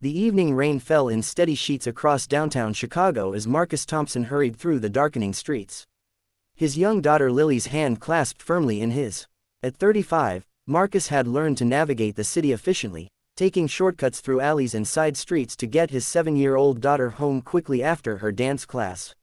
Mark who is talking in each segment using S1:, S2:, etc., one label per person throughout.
S1: The evening rain fell in steady sheets across downtown Chicago as Marcus Thompson hurried through the darkening streets. His young daughter Lily's hand clasped firmly in his. At 35, Marcus had learned to navigate the city efficiently, taking shortcuts through alleys and side streets to get his 7-year-old daughter home quickly after her dance class.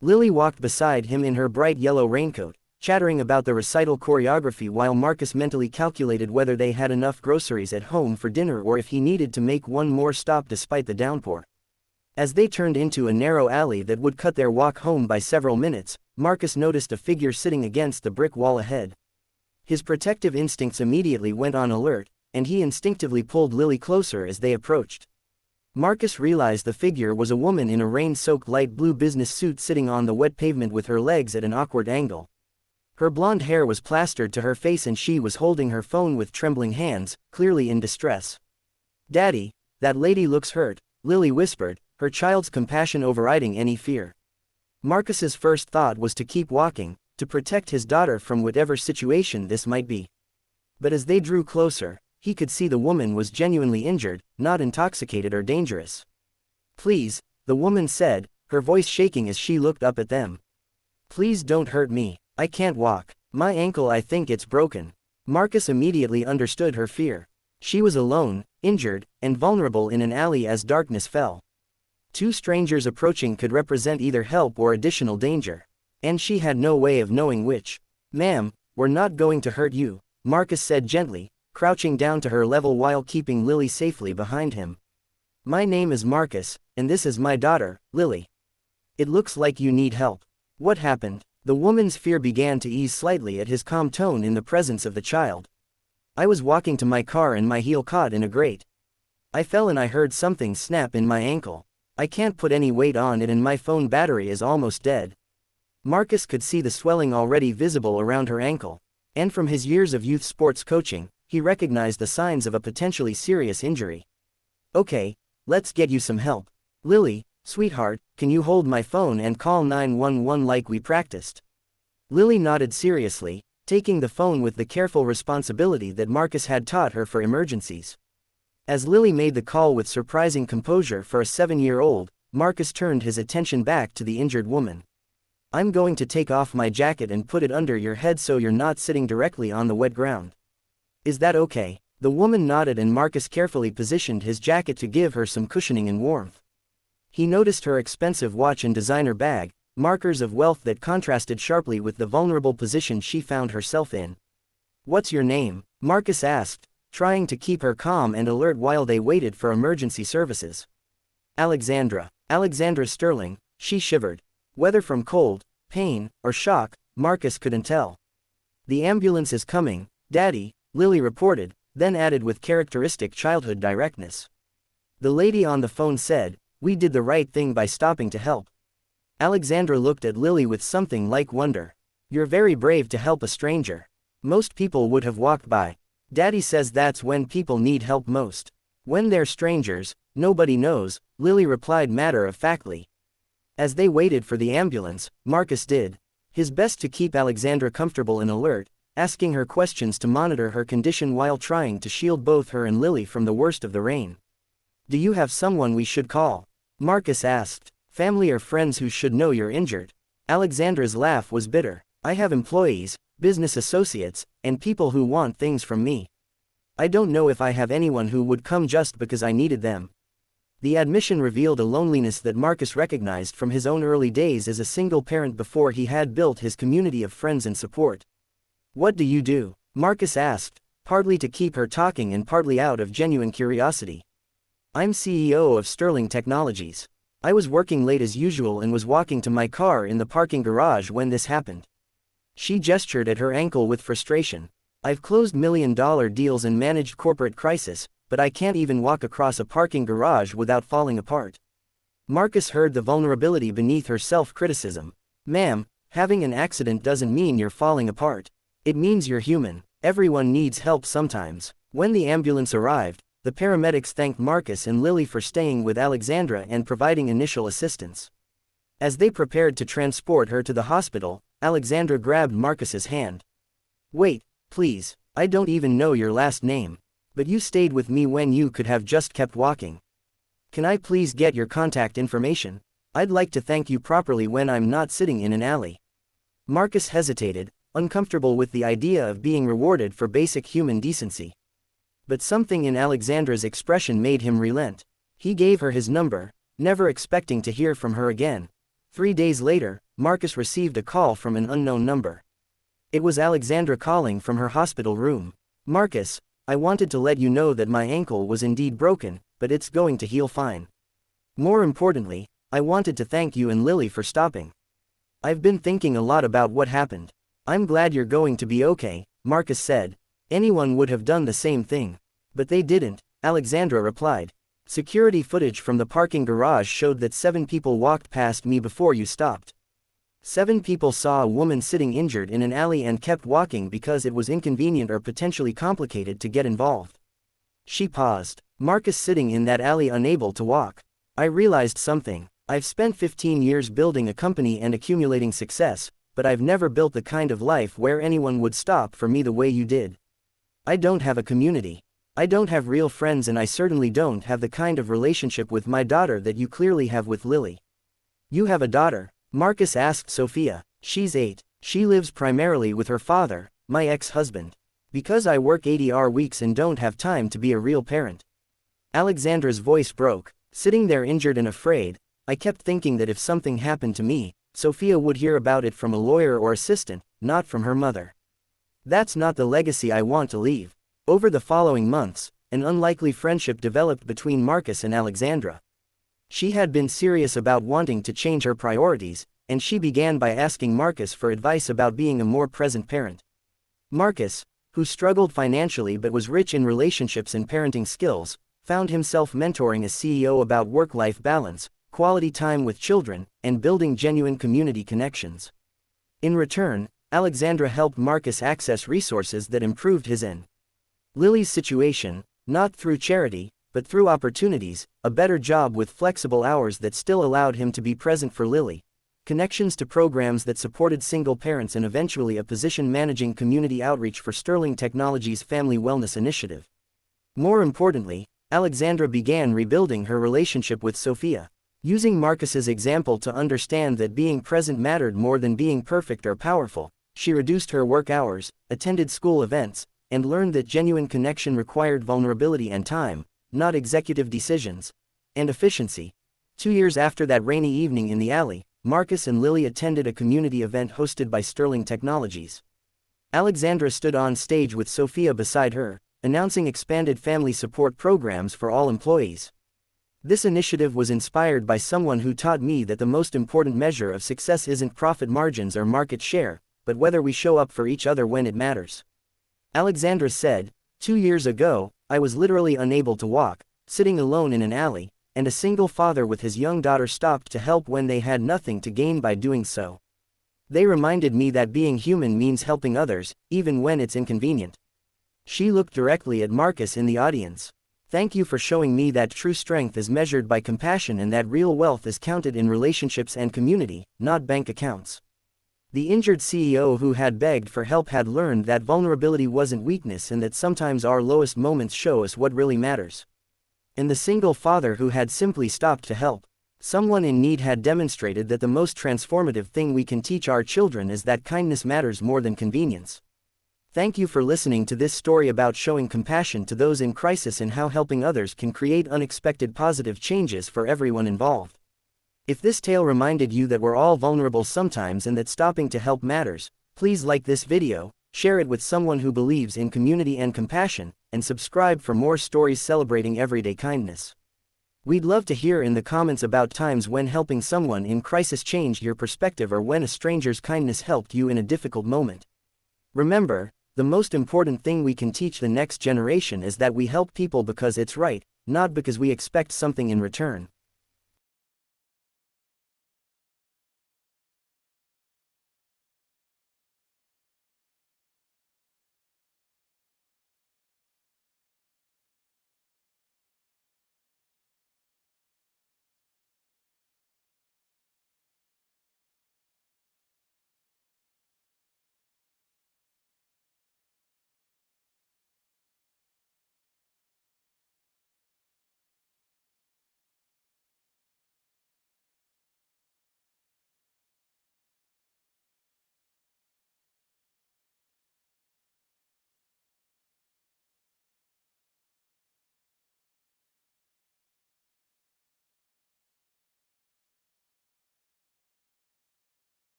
S1: Lily walked beside him in her bright yellow raincoat, chattering about the recital choreography while Marcus mentally calculated whether they had enough groceries at home for dinner or if he needed to make one more stop despite the downpour. As they turned into a narrow alley that would cut their walk home by several minutes, Marcus noticed a figure sitting against the brick wall ahead. His protective instincts immediately went on alert, and he instinctively pulled Lily closer as they approached. Marcus realized the figure was a woman in a rain-soaked light blue business suit sitting on the wet pavement with her legs at an awkward angle. Her blonde hair was plastered to her face and she was holding her phone with trembling hands, clearly in distress. "Daddy, that lady looks hurt," Lily whispered, her child's compassion overriding any fear. Marcus's first thought was to keep walking, to protect his daughter from whatever situation this might be. But as they drew closer, he could see the woman was genuinely injured, not intoxicated or dangerous. "Please," the woman said, her voice shaking as she looked up at them. "Please don't hurt me. I can't walk. My ankle, I think it's broken." Marcus immediately understood her fear. She was alone, injured, and vulnerable in an alley as darkness fell. Two strangers approaching could represent either help or additional danger. And she had no way of knowing which. "Ma'am, we're not going to hurt you," Marcus said gently, crouching down to her level while keeping Lily safely behind him. "My name is Marcus, and this is my daughter, Lily. It looks like you need help. What happened?" The woman's fear began to ease slightly at his calm tone in the presence of the child. "I was walking to my car and my heel caught in a grate. I fell and I heard something snap in my ankle. I can't put any weight on it and my phone battery is almost dead." Marcus could see the swelling already visible around her ankle, and from his years of youth sports coaching, he recognized the signs of a potentially serious injury. "Okay, let's get you some help. Lily, sweetheart, can you hold my phone and call 911 like we practiced?" Lily nodded seriously, taking the phone with the careful responsibility that Marcus had taught her for emergencies. As Lily made the call with surprising composure for a 7-year-old, Marcus turned his attention back to the injured woman. "I'm going to take off my jacket and put it under your head so you're not sitting directly on the wet ground. Is that okay?" The woman nodded and Marcus carefully positioned his jacket to give her some cushioning and warmth. He noticed her expensive watch and designer bag, markers of wealth that contrasted sharply with the vulnerable position she found herself in. "What's your name?" Marcus asked, trying to keep her calm and alert while they waited for emergency services. "Alexandra. Alexandra Sterling," she shivered. Whether from cold, pain, or shock, Marcus couldn't tell. "The ambulance is coming, Daddy," Lily reported, then added with characteristic childhood directness. The lady on the phone said, "We did the right thing by stopping to help." Alexandra looked at Lily with something like wonder. "You're very brave to help a stranger. Most people would have walked by. Daddy says that's when people need help most. When they're strangers, nobody knows," Lily replied matter-of-factly. As they waited for the ambulance, Marcus did his best to keep Alexandra comfortable and alert, asking her questions to monitor her condition while trying to shield both her and Lily from the worst of the rain. "Do you have someone we should call?" Marcus asked. "Family or friends who should know you're injured?" Alexandra's laugh was bitter. "I have employees, business associates, and people who want things from me. I don't know if I have anyone who would come just because I needed them." The admission revealed a loneliness that Marcus recognized from his own early days as a single parent before he had built his community of friends and support. "What do you do?" Marcus asked, partly to keep her talking and partly out of genuine curiosity. "I'm CEO of Sterling Technologies. I was working late as usual and was walking to my car in the parking garage when this happened." She gestured at her ankle with frustration. "I've closed million-dollar deals and managed corporate crisis, but I can't even walk across a parking garage without falling apart." Marcus heard the vulnerability beneath her self-criticism. "Ma'am, having an accident doesn't mean you're falling apart. It means you're human. Everyone needs help sometimes." When the ambulance arrived, the paramedics thanked Marcus and Lily for staying with Alexandra and providing initial assistance. As they prepared to transport her to the hospital, Alexandra grabbed Marcus's hand. "Wait, please, I don't even know your last name. But you stayed with me when you could have just kept walking." Can I please get your contact information? I'd like to thank you properly when I'm not sitting in an alley. Marcus hesitated, uncomfortable with the idea of being rewarded for basic human decency. But something in Alexandra's expression made him relent. He gave her his number, never expecting to hear from her again. 3 days later, Marcus received a call from an unknown number. It was Alexandra calling from her hospital room. Marcus, I wanted to let you know that my ankle was indeed broken, but it's going to heal fine. More importantly, I wanted to thank you and Lily for stopping. I've been thinking a lot about what happened. I'm glad you're going to be okay, Marcus said. Anyone would have done the same thing. But they didn't, Alexandra replied. Security footage from the parking garage showed that 7 people walked past me before you stopped. 7 people saw a woman sitting injured in an alley and kept walking because it was inconvenient or potentially complicated to get involved. She paused. Marcus sitting in that alley unable to walk. I realized something. I've spent 15 years building a company and accumulating success, but I've never built the kind of life where anyone would stop for me the way you did. I don't have a community. I don't have real friends, and I certainly don't have the kind of relationship with my daughter that you clearly have with Lily. You have a daughter? Marcus asked Sophia. She's 8. She lives primarily with her father, my ex-husband. Because I work 80-hour weeks and don't have time to be a real parent. Alexandra's voice broke. Sitting there injured and afraid, I kept thinking that if something happened to me, Sophia would hear about it from a lawyer or assistant, not from her mother. That's not the legacy I want to leave. Over the following months, an unlikely friendship developed between Marcus and Alexandra. She had been serious about wanting to change her priorities, and she began by asking Marcus for advice about being a more present parent. Marcus, who struggled financially but was rich in relationships and parenting skills, found himself mentoring a CEO about work-life balance, quality time with children, and building genuine community connections. In return, Alexandra helped Marcus access resources that improved his end. Lily's situation, not through charity, but through opportunities, a better job with flexible hours that still allowed him to be present for Lily, connections to programs that supported single parents, and eventually a position managing community outreach for Sterling Technologies' Family Wellness Initiative. More importantly, Alexandra began rebuilding her relationship with Sophia, using Marcus's example to understand that being present mattered more than being perfect or powerful. She reduced her work hours, attended school events, and learned that genuine connection required vulnerability and time, not executive decisions, and efficiency. 2 years after that rainy evening in the alley, Marcus and Lily attended a community event hosted by Sterling Technologies. Alexandra stood on stage with Sophia beside her, announcing expanded family support programs for all employees. This initiative was inspired by someone who taught me that the most important measure of success isn't profit margins or market share, but whether we show up for each other when it matters. Alexandra said, 2 years ago, I was literally unable to walk, sitting alone in an alley, and a single father with his young daughter stopped to help when they had nothing to gain by doing so. They reminded me that being human means helping others, even when it's inconvenient. She looked directly at Marcus in the audience. Thank you for showing me that true strength is measured by compassion and that real wealth is counted in relationships and community, not bank accounts. The injured CEO who had begged for help had learned that vulnerability wasn't weakness and that sometimes our lowest moments show us what really matters. And the single father who had simply stopped to help someone in need had demonstrated that the most transformative thing we can teach our children is that kindness matters more than convenience. Thank you for listening to this story about showing compassion to those in crisis and how helping others can create unexpected positive changes for everyone involved. If this tale reminded you that we're all vulnerable sometimes and that stopping to help matters, please like this video, share it with someone who believes in community and compassion, and subscribe for more stories celebrating everyday kindness. We'd love to hear in the comments about times when helping someone in crisis changed your perspective or when a stranger's kindness helped you in a difficult moment. Remember, the most important thing we can teach the next generation is that we help people because it's right, not because we expect something in return.